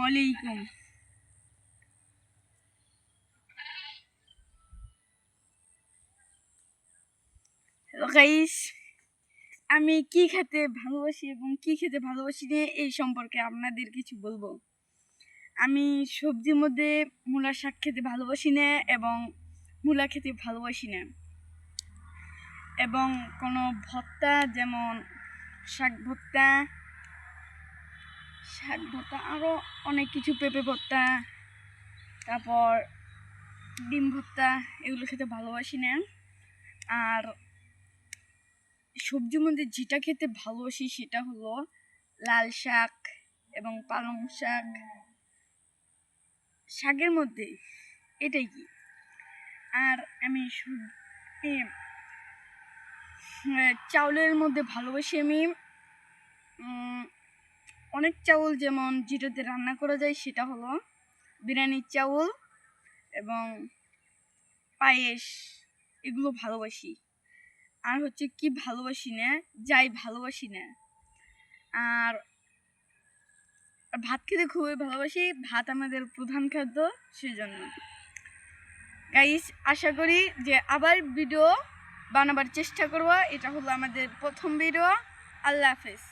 আলাইকুম। Hello guys, আমি কি খেতে ভালোবাসি এবং কি খেতে ভালোবাসি না এই সম্পর্কে আপনাদের কিছু বলবো। আমি সবজির মধ্যে মূলার শাক খেতে ভালোবাসি না এবং মূলা খেতে ভালোবাসি না, এবং কোনো ভর্তা যেমন শাক ভর্তা আরও অনেক কিছু, পেঁপে ভর্তা, তারপর ডিম ভর্তা, এগুলো খেতে ভালোবাসি না। আর সবজির মধ্যে যেটা খেতে ভালোবাসি সেটা হলো লাল শাক এবং পালং শাক। শাকের মধ্যে এটাই কি। আর আমি চাউলের মধ্যে ভালোবাসি আমি অনেক চাউল, যেমন যেটাতে রান্না করা যায় সেটা হলো বিরিয়ানির চাউল এবং পায়েস, এগুলো ভালোবাসি। আর হচ্ছে কি ভালোবাসি না, যাই ভালোবাসি না। আর ভাত খেতে খুবই ভালোবাসি, ভাত আমাদের প্রধান খাদ্য, সেজন্য গাইস আশা করি যে আবার ভিডিও বানাবার চেষ্টা করব। এটা হলো আমাদের প্রথম ভিডিও। আল্লাহ হাফেজ।